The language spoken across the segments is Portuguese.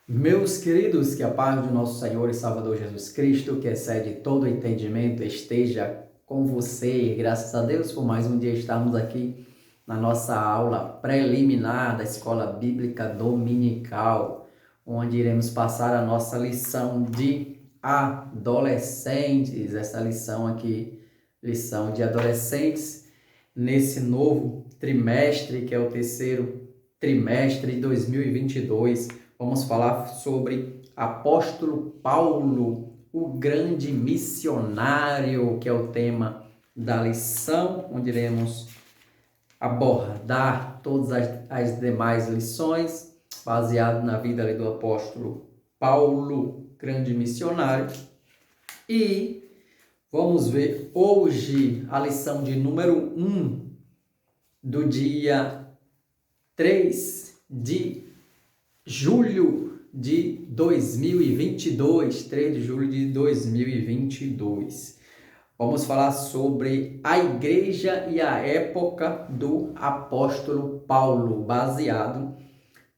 Meus queridos, que a paz do nosso Senhor e Salvador Jesus Cristo, que excede todo entendimento, esteja com você. Graças a Deus por mais um dia estarmos aqui na nossa aula preliminar da Escola Bíblica Dominical, onde iremos passar a nossa lição de adolescentes. Essa lição aqui, lição de adolescentes, nesse novo trimestre, que é o terceiro trimestre de 2022. Vamos falar sobre apóstolo Paulo, o grande missionário, que é o tema da lição, onde iremos abordar todas as demais lições, baseado na vida ali do apóstolo Paulo, grande missionário. E vamos ver hoje a lição de número 1 do dia 3 de julho de 2022, 3 de julho de 2022. Vamos falar sobre a igreja e a época do apóstolo Paulo, baseado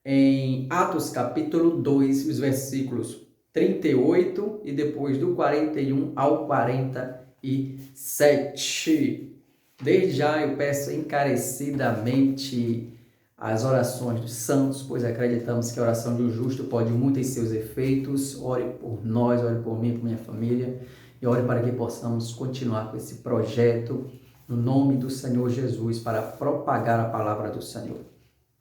em Atos capítulo 2, os versículos 38 e depois do 41 ao 47. Desde já eu peço encarecidamente as orações dos santos, pois acreditamos que a oração de um justo pode muito em seus efeitos. Ore por nós, ore por mim, por minha família, e ore para que possamos continuar com esse projeto, no nome do Senhor Jesus, para propagar a palavra do Senhor.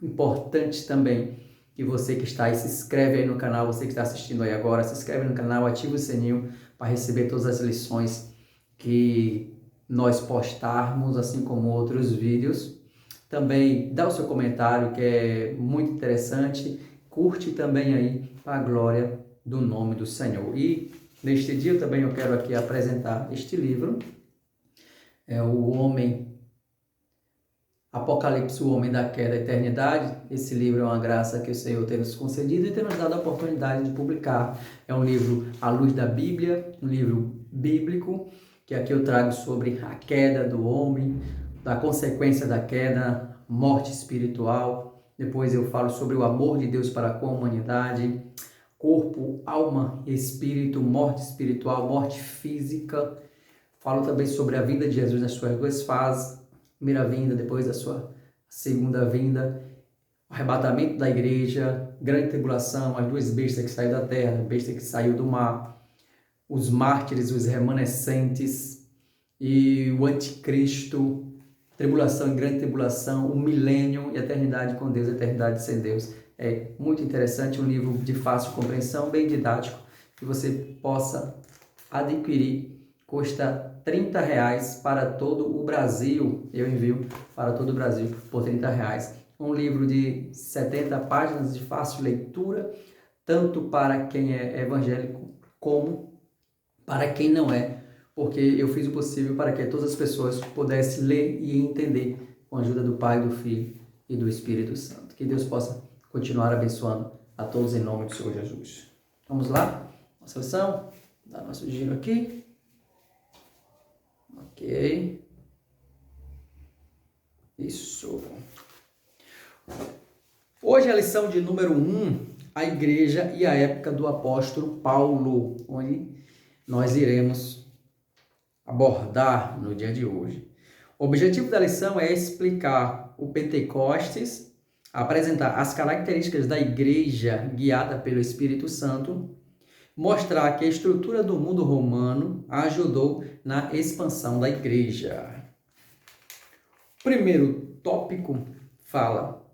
Importante também que você que está aí, se inscreve aí no canal, você que está assistindo aí agora, se inscreve no canal, ativa o sininho para receber todas as lições que nós postarmos, assim como outros vídeos. Também dá o seu comentário, que é muito interessante. Curte também aí para a glória do nome do Senhor. E neste dia também eu quero aqui apresentar este livro. É o Homem Apocalipse, o Homem da Queda, Eternidade. Esse livro é uma graça que o Senhor tem nos concedido e tem nos dado a oportunidade de publicar. É um livro à luz da Bíblia, um livro bíblico, que aqui eu trago sobre a queda do homem, da consequência da queda, morte espiritual. Depois eu falo sobre o amor de Deus para com a humanidade, corpo, alma e espírito, morte espiritual, morte física. Falo também sobre a vinda de Jesus nas suas duas fases, primeira vinda, depois da sua segunda vinda, o arrebatamento da igreja, grande tribulação, as duas bestas que saíram da terra, a besta que saiu do mar, os mártires, os remanescentes e o anticristo, tribulação e grande tribulação, o milênio e a eternidade com Deus, a eternidade sem Deus. É muito interessante, um livro de fácil compreensão, bem didático, que você possa adquirir. Custa R$30 para todo o Brasil. Eu envio para todo o Brasil por R$30. Um livro de 70 páginas de fácil leitura, tanto para quem é evangélico como para quem não é, porque eu fiz o possível para que todas as pessoas pudessem ler e entender com a ajuda do Pai, do Filho e do Espírito Santo. Que Deus possa continuar abençoando a todos em nome do Senhor Jesus. Vamos lá? Nossa lição, dá nosso giro aqui. Ok. Isso. Hoje é a lição de número 1, a igreja e a época do apóstolo Paulo, onde nós iremos abordar no dia de hoje. O objetivo da lição é explicar o Pentecostes, apresentar as características da igreja guiada pelo Espírito Santo, mostrar que a estrutura do mundo romano ajudou na expansão da igreja. O primeiro tópico fala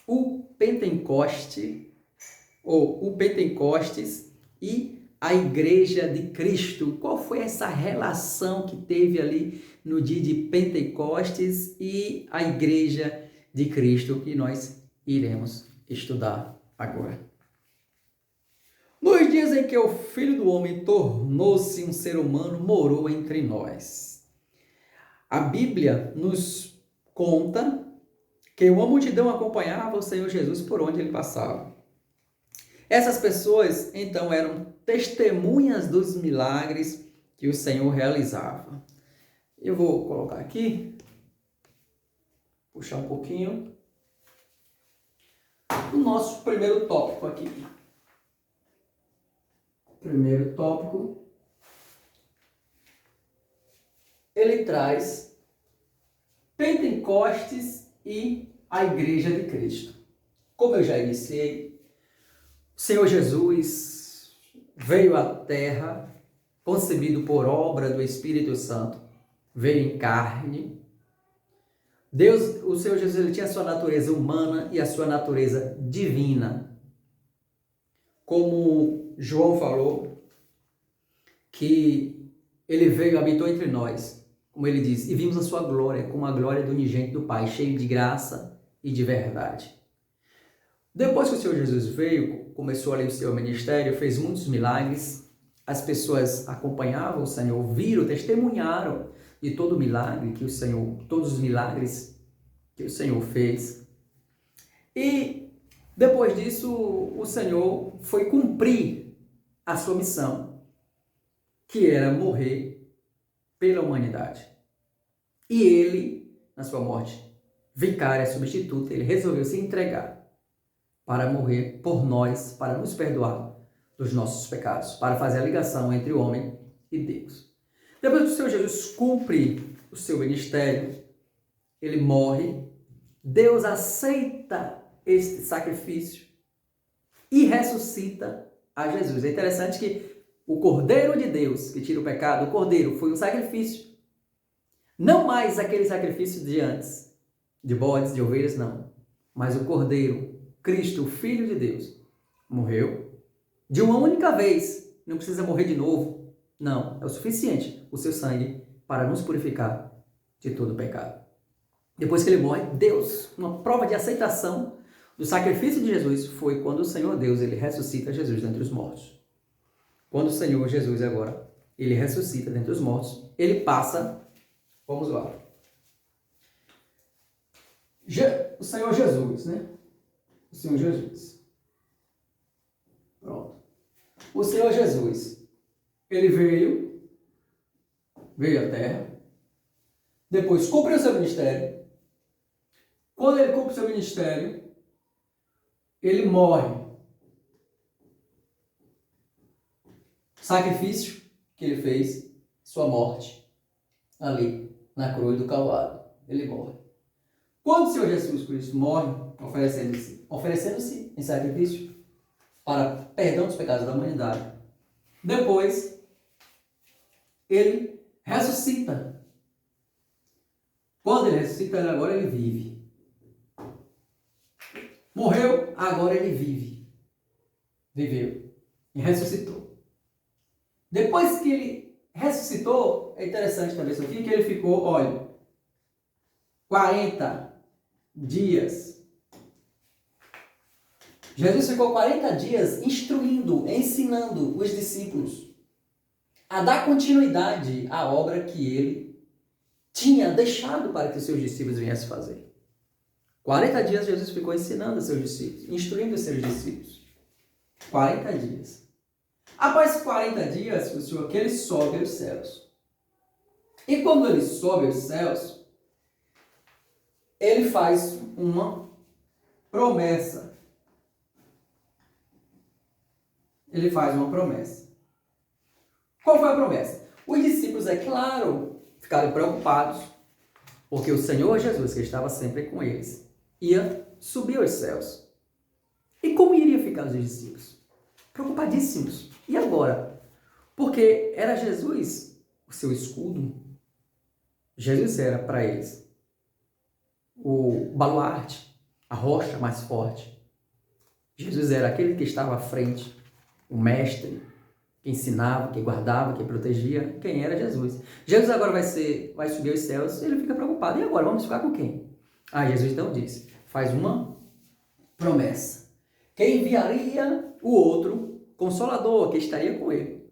o Pentecoste, ou o Pentecostes e a igreja de Cristo. Qual foi essa relação que teve ali no dia de Pentecostes e a igreja de Cristo, que nós iremos estudar agora. Nos dias em que o Filho do Homem tornou-se um ser humano, morou entre nós. A Bíblia nos conta que uma multidão acompanhava o Senhor Jesus por onde ele passava. Essas pessoas, então, eram testemunhas dos milagres que o Senhor realizava. Eu vou colocar aqui, puxar um pouquinho, o nosso primeiro tópico aqui. primeiro tópico, ele traz Pentecostes e a Igreja de Cristo. Como eu já iniciei, o Senhor Jesus veio à Terra, concebido por obra do Espírito Santo, veio em carne. Deus, o Senhor Jesus, ele tinha a sua natureza humana e a sua natureza divina. Como João falou, que ele veio e habitou entre nós, como ele diz, e vimos a sua glória, como a glória do unigênito do Pai, cheio de graça e de verdade. Depois que o Senhor Jesus veio, começou ali o seu ministério, fez muitos milagres, as pessoas acompanhavam o Senhor, viram, testemunharam de todo o milagre que o Senhor, todos os milagres que o Senhor fez. E depois disso, o Senhor foi cumprir a sua missão, que era morrer pela humanidade. E ele, na sua morte vicária, substituta, ele resolveu se entregar para morrer por nós, para nos perdoar dos nossos pecados, para fazer a ligação entre o homem e Deus. Depois que o Senhor Jesus cumpre o seu ministério, ele morre, Deus aceita este sacrifício e ressuscita a Jesus. É interessante que o Cordeiro de Deus, que tira o pecado, o Cordeiro foi um sacrifício. Não mais aquele sacrifício de antes, de bodes, de ovelhas, não. Mas o Cordeiro, Cristo, o Filho de Deus, morreu de uma única vez. Não precisa morrer de novo. Não, é o suficiente o seu sangue para nos purificar de todo o pecado. Depois que ele morre, Deus, uma prova de aceitação do sacrifício de Jesus foi quando o Senhor Deus, ele ressuscita Jesus dentre os mortos. Quando o Senhor Jesus agora, ele ressuscita dentre os mortos, ele passa, vamos lá, o Senhor Jesus, né? O Senhor Jesus. Pronto. O Senhor Jesus, ele veio à Terra, depois cumpriu o seu ministério. Quando ele cumpre o seu ministério, ele morre. Sacrifício que ele fez, sua morte, ali na cruz do Calvário, ele morre. Quando o Senhor Jesus Cristo morre, oferecendo-se em sacrifício para perdão dos pecados da humanidade, depois ele ressuscita. Quando ele ressuscita, agora ele vive. Morreu, agora ele vive. Viveu e ressuscitou. Depois que ele ressuscitou, é interessante também isso aqui, que ele ficou, olha, 40 dias. Jesus ficou 40 dias instruindo, ensinando os discípulos a dar continuidade à obra que ele tinha deixado para que os seus discípulos viessem fazer. 40 dias Jesus ficou ensinando os seus discípulos, instruindo os seus discípulos. 40 dias. Após 40 dias, o Senhor que ele sobe aos céus. E quando ele sobe aos céus, ele faz uma promessa. Ele faz uma promessa. Qual foi a promessa? Os discípulos, é claro, ficaram preocupados, porque o Senhor Jesus, que estava sempre com eles, ia subir aos céus. E como iria ficar os discípulos? Preocupadíssimos. E agora? Porque era Jesus o seu escudo. Jesus era para eles o baluarte, a rocha mais forte. Jesus era aquele que estava à frente, o mestre, que ensinava, que guardava, que protegia. Quem era Jesus? Jesus agora vai subir aos céus e ele fica preocupado. E agora? Vamos ficar com quem? Jesus então disse, faz uma promessa. Que enviaria o outro Consolador, que estaria com ele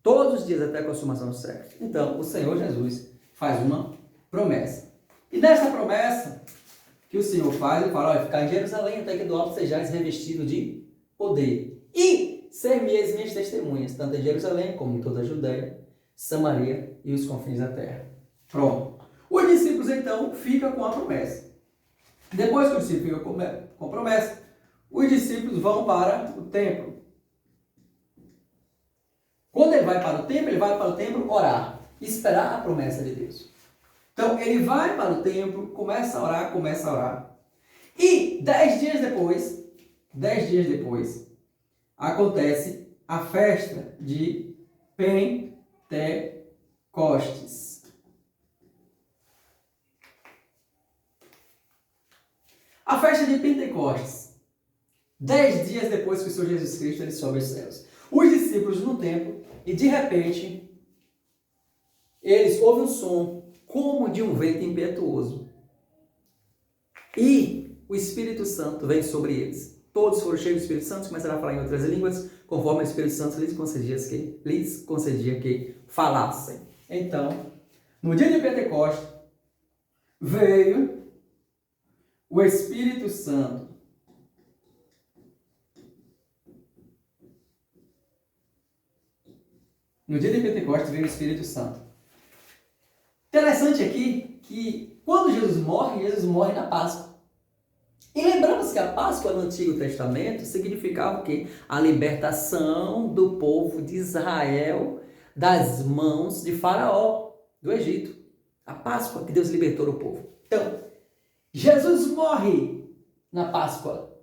todos os dias até a consumação dos séculos. Então, o Senhor Jesus faz uma promessa. E nessa promessa que o Senhor faz, ele fala, olha, ficar em Jerusalém até que do alto sejais revestido de poder. E ser-me-eis minhas testemunhas, tanto em Jerusalém como em toda a Judéia, Samaria e os confins da terra. Pronto. Os discípulos, então, ficam com a promessa. Depois que os discípulos ficam com a promessa, os discípulos vão para o templo. Quando ele vai para o templo orar, esperar a promessa de Deus. Então, ele vai para o templo, começa a orar. E 10 dias depois, acontece a festa de Pentecostes. A festa de Pentecostes, 10 dias depois que o Senhor Jesus Cristo ele sobe aos céus. Os discípulos no templo, e de repente, eles ouvem um som como de um vento impetuoso. E o Espírito Santo vem sobre eles. Todos foram cheios do Espírito Santo, começaram a falar em outras línguas, conforme o Espírito Santo lhes concedia que falassem. Então, no dia de Pentecostes, veio o Espírito Santo. No dia de Pentecostes veio o Espírito Santo. Interessante aqui que quando Jesus morre na Páscoa. E lembramos que a Páscoa no Antigo Testamento significava o quê? A libertação do povo de Israel das mãos de Faraó, do Egito. A Páscoa que Deus libertou o povo. Então, Jesus morre na Páscoa.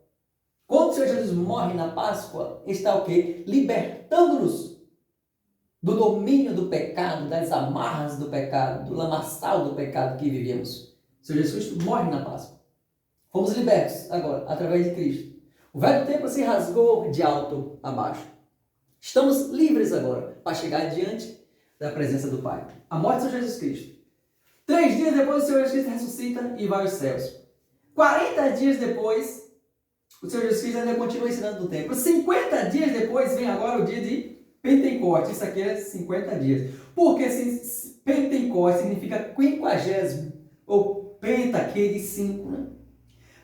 Quando o Senhor Jesus morre na Páscoa, está o quê? Libertando-nos do domínio do pecado, das amarras do pecado, do lamaçal do pecado que vivíamos. O Senhor Jesus Cristo morre na Páscoa. Fomos libertos agora, através de Cristo. O velho templo se rasgou de alto a baixo. Estamos livres agora para chegar diante da presença do Pai. A morte do Senhor Jesus Cristo. 3 dias depois, o Senhor Jesus Cristo ressuscita e vai aos céus. 40 dias depois, o Senhor Jesus Cristo ainda continua ensinando no templo. 50 dias depois, vem agora o dia de Pentecostes. Isso aqui é 50 dias. Porque Pentecostes significa 50, ou penta, que de 5, né?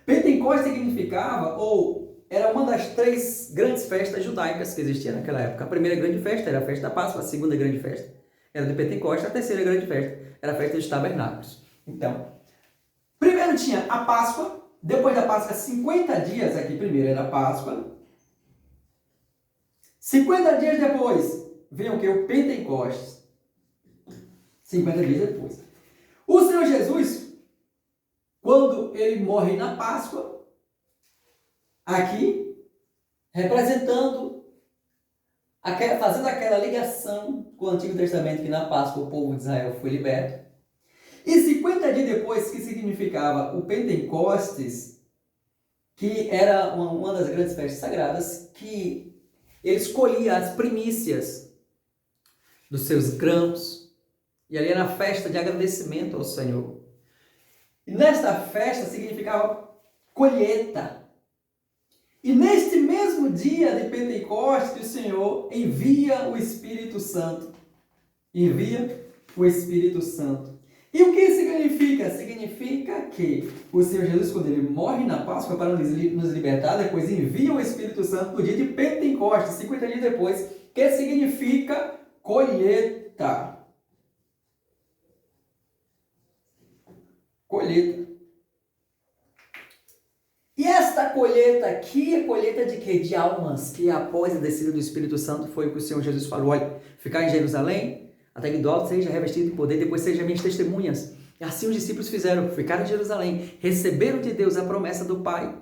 Pentecostes significava, ou era uma das 3 grandes festas judaicas que existiam naquela época. A primeira grande festa era a festa da Páscoa, a segunda grande festa era de Pentecostes, a terceira grande festa era a festa dos tabernáculos. Então, primeiro tinha a Páscoa, depois da Páscoa, 50 dias aqui, primeiro era a Páscoa. 50 dias depois, vem o que? O Pentecostes. 50 dias depois. O Senhor Jesus, quando ele morre na Páscoa, aqui, representando, fazendo aquela ligação com o Antigo Testamento, que na Páscoa o povo de Israel foi liberto. E 50 dias depois, que significava o Pentecostes, que era uma das grandes festas sagradas, que ele escolhia as primícias dos seus grãos, e ali era a festa de agradecimento ao Senhor. E nesta festa significava colheita. E neste mesmo dia de Pentecostes, o Senhor envia o Espírito Santo. Envia o Espírito Santo. E o que significa? Significa que o Senhor Jesus, quando ele morre na Páscoa para nos libertar, depois envia o Espírito Santo no dia de Pentecostes, 50 dias depois, que significa colheita. Colheita. E esta colheita aqui é colheita de quê? De almas, que após a descida do Espírito Santo foi o que o Senhor Jesus falou: olha, ficar em Jerusalém, até que do alto seja revestido de poder, depois seja minhas testemunhas. E assim os discípulos fizeram, ficaram em Jerusalém, receberam de Deus a promessa do Pai,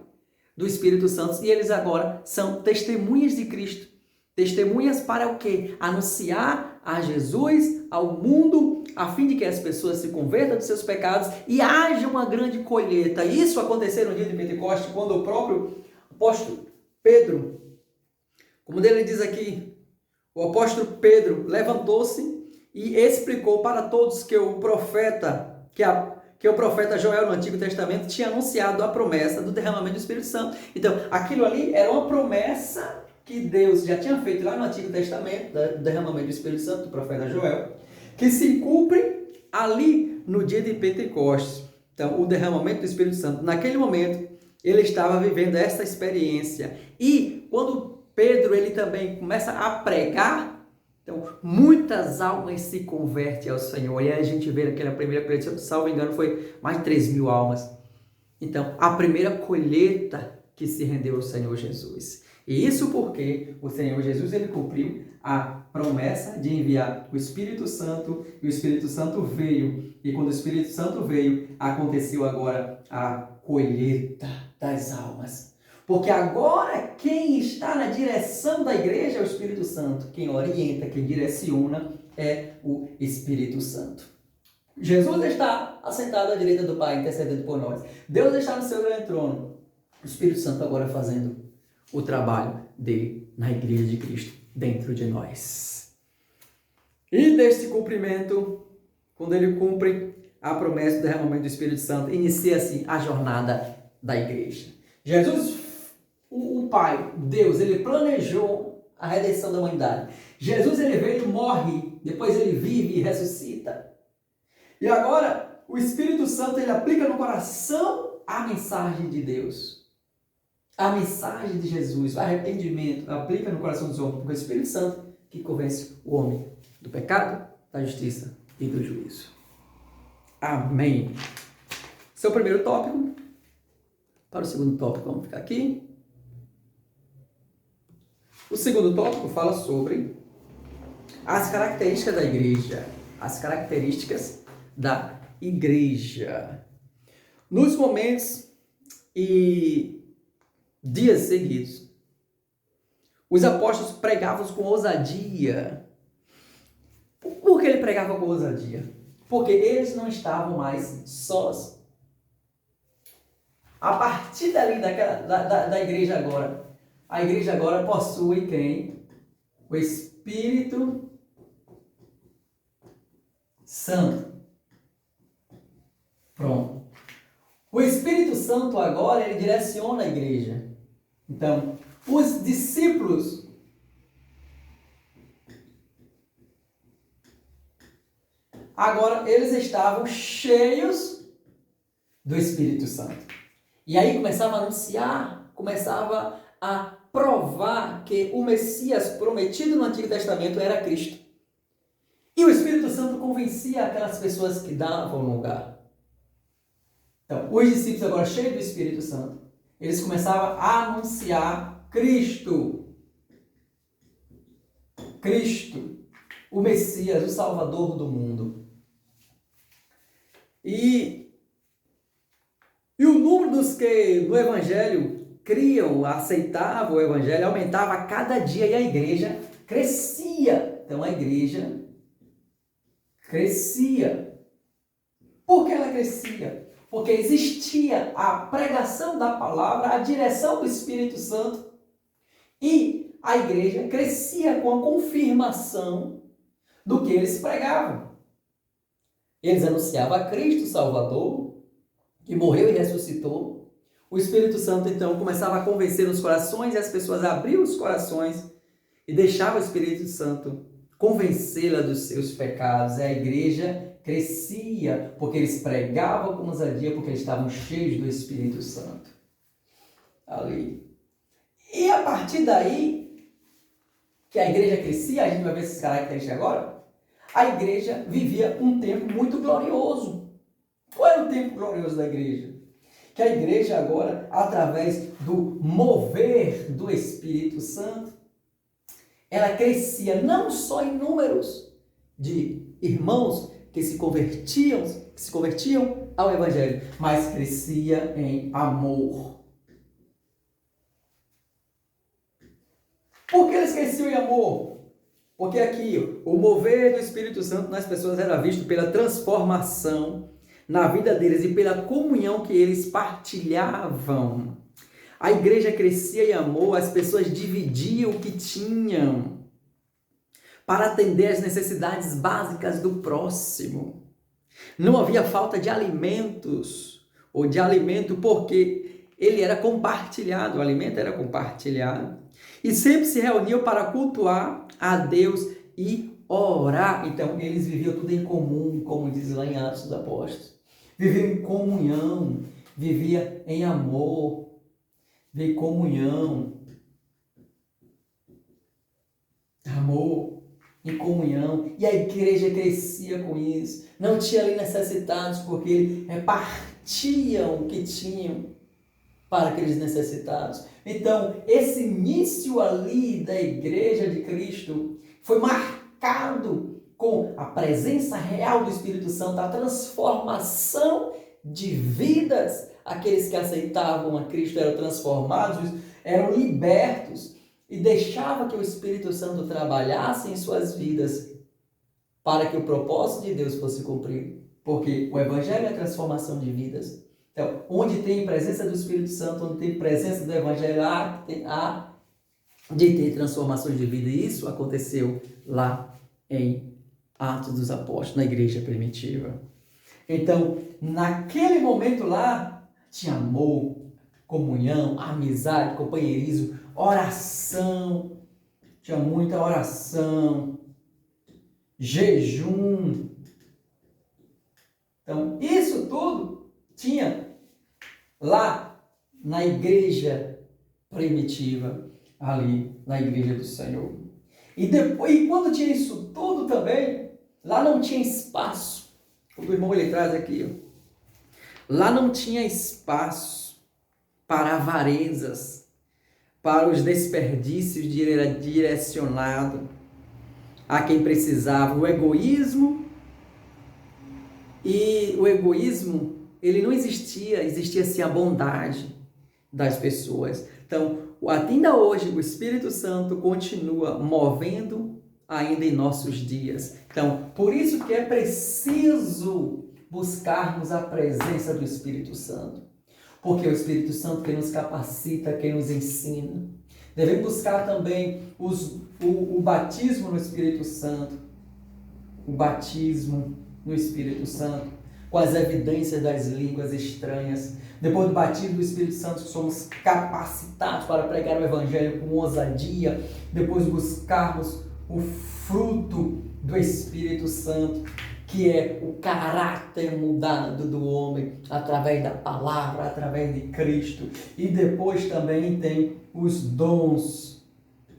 do Espírito Santo, e eles agora são testemunhas de Cristo. Testemunhas para o quê? Anunciar a Jesus, ao mundo, a fim de que as pessoas se convertam dos seus pecados e haja uma grande colheita. Isso aconteceu no dia de Pentecostes, quando o próprio apóstolo Pedro, como dele diz aqui, o apóstolo Pedro levantou-se e explicou para todos que o profeta Joel no Antigo Testamento tinha anunciado a promessa do derramamento do Espírito Santo. Então, aquilo ali era uma promessa que Deus já tinha feito lá no Antigo Testamento, do derramamento do Espírito Santo, do profeta Joel, que se cumpre ali no dia de Pentecostes. Então, o derramamento do Espírito Santo, naquele momento, ele estava vivendo essa experiência. E quando Pedro ele também começa a pregar, então, muitas almas se convertem ao Senhor. E aí a gente vê naquela primeira colheita, se salvo engano, foi mais de 3.000 almas. Então, a primeira colheita que se rendeu ao Senhor Jesus. E isso porque o Senhor Jesus ele cumpriu a promessa de enviar o Espírito Santo, e o Espírito Santo veio. E quando o Espírito Santo veio, aconteceu agora a colheita das almas. Porque agora quem está na direção da igreja é o Espírito Santo. Quem orienta, quem direciona é o Espírito Santo. Jesus está assentado à direita do Pai, intercedendo por nós. Deus está no seu grande trono. O Espírito Santo agora fazendo o trabalho dele na igreja de Cristo, dentro de nós. E deste cumprimento, quando ele cumpre a promessa do derramamento do Espírito Santo, inicia-se a jornada da igreja. Jesus, o Pai, Deus, ele planejou a redenção da humanidade. Jesus, ele veio, morre, depois ele vive e ressuscita. E agora, o Espírito Santo, ele aplica no coração a mensagem de Deus. A mensagem de Jesus, o arrependimento, aplica no coração dos homens, porque é o Espírito Santo que convence o homem do pecado, da justiça e do juízo. Amém. Esse é o primeiro tópico. Para o segundo tópico, vamos ficar aqui. O segundo tópico fala sobre as características da igreja. As características da igreja. Nos momentos e dias seguidos, os apóstolos pregavam com ousadia. Por que ele pregava com ousadia? Porque eles não estavam mais sós. A partir dali, da igreja agora, a igreja agora possui quem? O Espírito Santo. Pronto. O Espírito Santo agora, ele direciona a igreja. Então, os discípulos agora, eles estavam cheios do Espírito Santo. E aí começava a anunciar, começava a provar que o Messias prometido no Antigo Testamento era Cristo. E o Espírito Santo convencia aquelas pessoas que davam lugar. Então, os discípulos agora cheios do Espírito Santo, eles começavam a anunciar Cristo. Cristo, o Messias, o Salvador do mundo. E o número dos que no Evangelho criam, aceitavam o Evangelho, aumentava a cada dia e a igreja crescia. Então a igreja crescia. Por que ela crescia? Porque existia a pregação da palavra, a direção do Espírito Santo, e a igreja crescia com a confirmação do que eles pregavam. Eles anunciavam a Cristo Salvador, que morreu e ressuscitou. O Espírito Santo, então, começava a convencer os corações, e as pessoas abriam os corações e deixavam o Espírito Santo convencê-la dos seus pecados. E a igreja crescia, porque eles pregavam com ousadia, porque eles estavam cheios do Espírito Santo. Ali. E a partir daí, que a igreja crescia, a gente vai ver esses características agora, a igreja vivia um tempo muito glorioso. Qual era o tempo glorioso da igreja? Que a igreja agora, através do mover do Espírito Santo, ela crescia não só em números de irmãos que se convertiam ao Evangelho, mas crescia em amor. Por que eles cresciam em amor? Porque aqui o mover do Espírito Santo nas pessoas era visto pela transformação na vida deles e pela comunhão que eles partilhavam. A igreja crescia em amor, as pessoas dividiam o que tinham para atender às necessidades básicas do próximo. Não havia falta de alimentos ou de alimento porque ele era compartilhado, o alimento era compartilhado. E sempre se reuniam para cultuar a Deus e orar. Então, eles viviam tudo em comum, como diz lá em Atos dos Apóstolos. Viviam em comunhão, vivia em amor, de comunhão. Amor, em comunhão. E a igreja crescia com isso. Não tinha ali necessitados, porque eles repartiam o que tinham para aqueles necessitados. Então, esse início ali da Igreja de Cristo foi marcado com a presença real do Espírito Santo, a transformação de vidas. Aqueles que aceitavam a Cristo eram transformados, eram libertos e deixavam que o Espírito Santo trabalhasse em suas vidas para que o propósito de Deus fosse cumprido. Porque o Evangelho é a transformação de vidas. Então, onde tem presença do Espírito Santo, onde tem presença do Evangelho, há de ter transformações de vida. E isso aconteceu lá em Atos dos Apóstolos, na igreja primitiva. Então, naquele momento lá, tinha amor, comunhão, amizade, companheirismo, oração. Tinha muita oração, jejum. Então, isso tudo tinha lá na igreja primitiva, ali na igreja do Senhor. E quando tinha isso tudo também, lá não tinha espaço. O irmão ele traz aqui, ó. Lá não tinha espaço para avarezas, para os desperdícios direcionados a quem precisava. O egoísmo, ele não existia, existia sim a bondade das pessoas. Então, ainda hoje, o Espírito Santo continua movendo ainda em nossos dias. Então, por isso que é preciso buscarmos a presença do Espírito Santo. Porque é o Espírito Santo que nos capacita, que nos ensina. Devemos buscar também o batismo no Espírito Santo. O batismo no Espírito Santo, com as evidências das línguas estranhas. Depois do batismo do Espírito Santo, somos capacitados para pregar o Evangelho com ousadia. Depois buscarmos o fruto do Espírito Santo, que é o caráter mudado do homem através da palavra, através de Cristo. E depois também tem os dons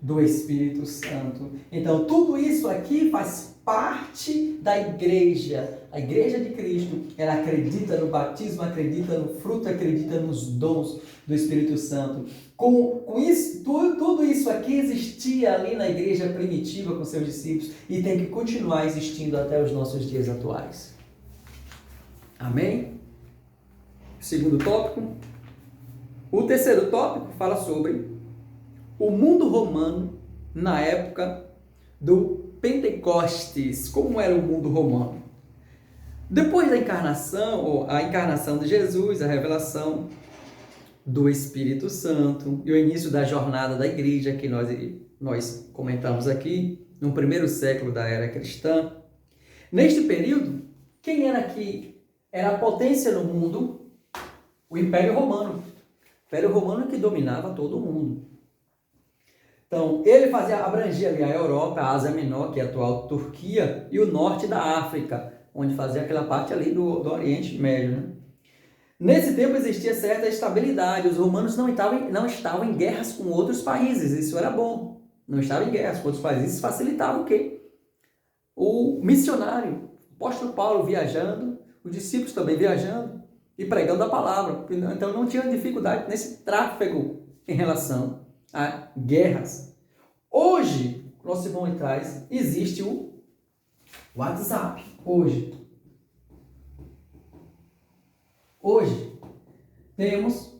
do Espírito Santo. Então, tudo isso aqui faz parte da igreja. A igreja de Cristo, ela acredita no batismo, acredita no fruto, acredita nos dons do Espírito Santo. Com isso, tudo isso aqui existia ali na igreja primitiva com seus discípulos e tem que continuar existindo até os nossos dias atuais. Amém? Segundo tópico. O terceiro tópico fala sobre o mundo romano na época do Pentecostes. Como era o mundo romano? Depois da encarnação, ou a encarnação de Jesus, a revelação do Espírito Santo e o início da jornada da igreja que nós comentamos aqui, no primeiro século da era cristã. Neste período, quem era que era a potência no mundo? O Império Romano. O Império Romano que dominava todo o mundo. Então, ele abrangia ali a Europa, a Ásia Menor, que é a atual Turquia, e o norte da África, onde fazia aquela parte ali do Oriente Médio, né? Nesse tempo existia certa estabilidade, os romanos não estavam em guerras com outros países, isso era bom, não estavam em guerras com outros países, isso facilitava o quê? O missionário, o apóstolo Paulo viajando, os discípulos também viajando e pregando a palavra, então não tinha dificuldade nesse tráfego em relação a guerras. Hoje, nosso irmão traz, existe o WhatsApp, Hoje, temos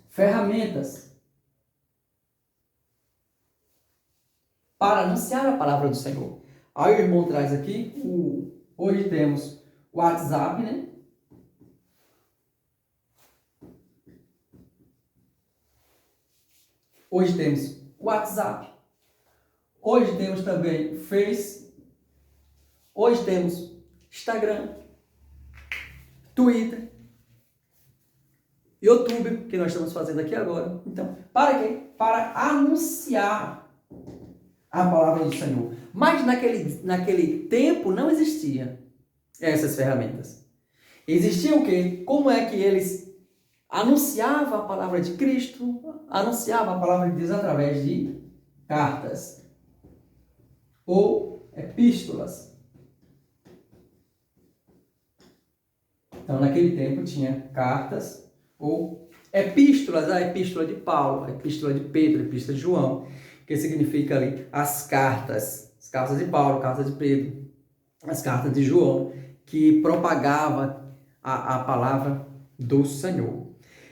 ferramentas para anunciar a palavra do Senhor. Aí o irmão traz aqui, hoje temos o WhatsApp, né? Hoje temos WhatsApp. Hoje temos também Face. Hoje temos Instagram, Twitter, YouTube, que nós estamos fazendo aqui agora. Então, para quê? Para anunciar a palavra do Senhor. Mas naquele tempo não existia essas ferramentas. Existia o quê? Como é que eles anunciavam a palavra de Cristo, anunciavam a palavra de Deus através de cartas ou epístolas. Então, naquele tempo tinha cartas ou epístolas, a epístola de Paulo, a epístola de Pedro, a epístola de João, que significa ali as cartas de Paulo, cartas de Pedro, as cartas de João, que propagava a palavra do Senhor.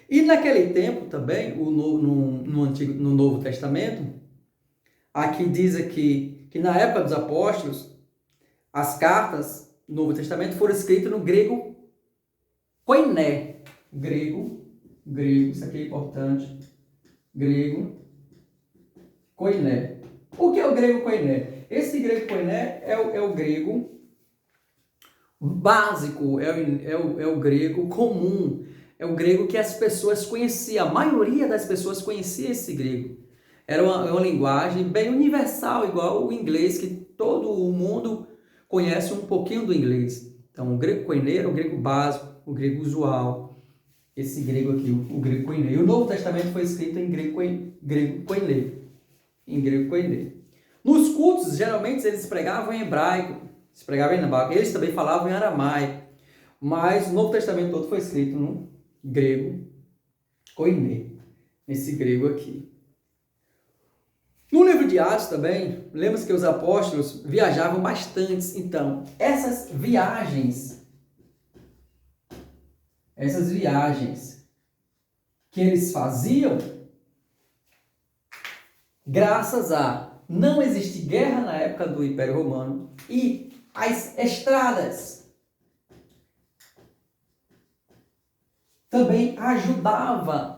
E naquele tempo também, no Novo Testamento, aqui diz aqui que na época dos apóstolos, as cartas do Novo Testamento foram escritas no grego koiné. Grego, isso aqui é importante. Grego koiné. O que é o grego koiné? Esse grego koiné é o grego básico, é o grego comum, é o grego que as pessoas conheciam, a maioria das pessoas conhecia esse grego. Era uma linguagem bem universal, igual o inglês, que todo o mundo conhece um pouquinho do inglês. Então, o grego koiné era o grego básico, o grego usual, esse grego aqui, o grego koiné. E o Novo Testamento foi escrito em grego koiné. Nos cultos, geralmente, eles pregavam em hebraico, eles também falavam em aramaico, mas o Novo Testamento todo foi escrito no grego koiné, esse grego aqui. No livro de Atos também, lemos que os apóstolos viajavam bastante. Então, essas viagens que eles faziam, graças a não existir guerra na época do Império Romano e as estradas também ajudava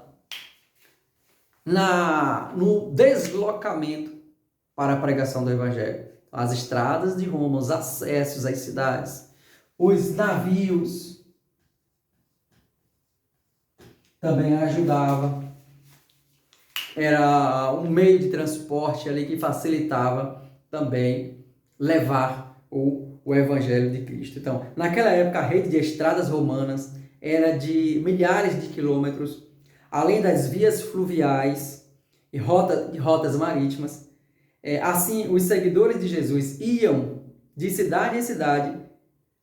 no deslocamento para a pregação do Evangelho. As estradas de Roma, os acessos às cidades, os navios também ajudava. Era um meio de transporte ali que facilitava também levar o Evangelho de Cristo. Então, naquela época, a rede de estradas romanas era de milhares de quilômetros, além das vias fluviais e rotas marítimas. Assim, os seguidores de Jesus iam de cidade em cidade,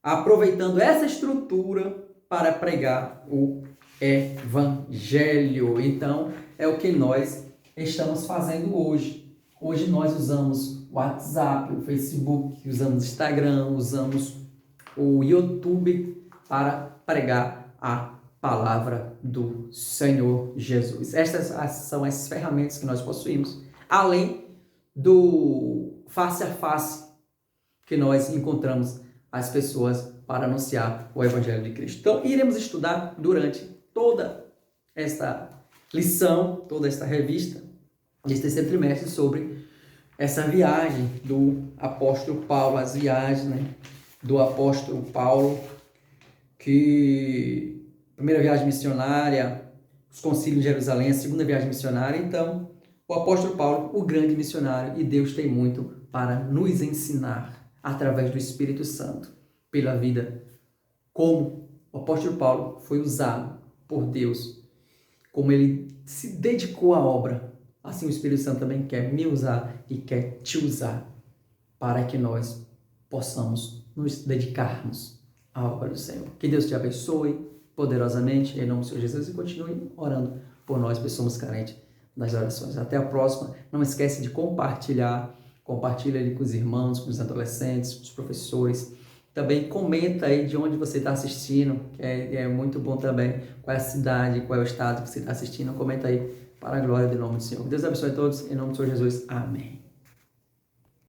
aproveitando essa estrutura para pregar o Evangelho. Então, é o que nós estamos fazendo hoje. Hoje nós usamos o WhatsApp, o Facebook, usamos o Instagram, usamos o YouTube para pregar a palavra do Senhor Jesus. Estas são as ferramentas que nós possuímos, além do face a face que nós encontramos as pessoas para anunciar o Evangelho de Cristo. Então, iremos estudar durante toda esta lição, toda esta revista, deste terceiro trimestre, sobre essa viagem do apóstolo Paulo, as viagens, do apóstolo Paulo, que primeira viagem missionária, os concílios de Jerusalém, a segunda viagem missionária. Então, o apóstolo Paulo, o grande missionário, e Deus tem muito para nos ensinar através do Espírito Santo, pela vida, como o apóstolo Paulo foi usado por Deus, como ele se dedicou à obra. Assim o Espírito Santo também quer me usar e quer te usar para que nós possamos nos dedicarmos à obra do Senhor. Que Deus te abençoe poderosamente, em nome do Senhor Jesus, e continue orando por nós, que somos carentes das orações. Até a próxima. Não esquece de compartilha ele com os irmãos, com os adolescentes, com os professores. Também comenta aí de onde você está assistindo, que é muito bom também. Qual é a cidade, qual é o estado que você está assistindo. Comenta aí para a glória do nome do Senhor. Deus abençoe a todos, em nome do Senhor Jesus. Amém.